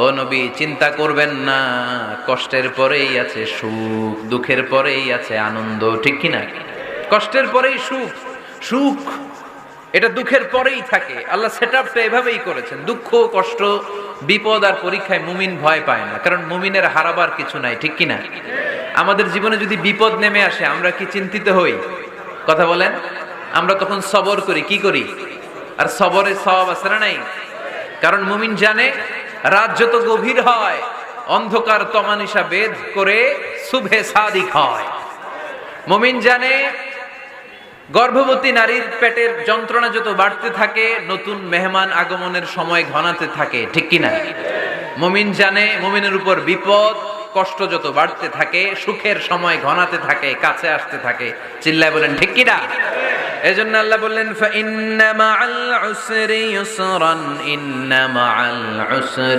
ও নবী চিন্তা করবেন না, কষ্টের পরেই আছে সুখ, দুঃখের পরেই আছে আনন্দ, ঠিক কি না? কষ্টের পরেই সুখ, সুখ এটা দুঃখের পরেই থাকে। আল্লাহ সেটআপটা এভাবেই করেছেন। দুঃখ, কষ্ট, বিপদ আর পরীক্ষায় মুমিন ভয় পায় না, কারণ মুমিনের হারাবার কিছু নাই, ঠিক কি না? আমাদের জীবনে যদি বিপদ নেমে আসে আমরা কি চিন্তিত হই? কথা বলেন। আমরা তখন সবর করি, কি করি? আর সবরে সওয়াব আছে না নাই? কারণ মুমিন জানে রাত যত গভীর হয় অন্ধকার তমানিসা বেদ করে সুবহে সাদিক হয়। মুমিন জানে গর্ভবতী নারীর পেটের যন্ত্রণা যত বাড়তে থাকে নতুন মেহমান আগমনের সময় ঘনাতে থাকে, ঠিক কি না? মুমিন জানে মুমিনের উপর বিপদ কষ্ট যত বাড়তে থাকে সুখের সময় ঘনাতে থাকে, কাছে আসতে থাকে। চিল্লায় বলেন ঠিক কি না? এজন্য আল্লাহ বললেন ফা ইন্না মাআল উসরি ইউসরান, ইন্না মাআল উসরি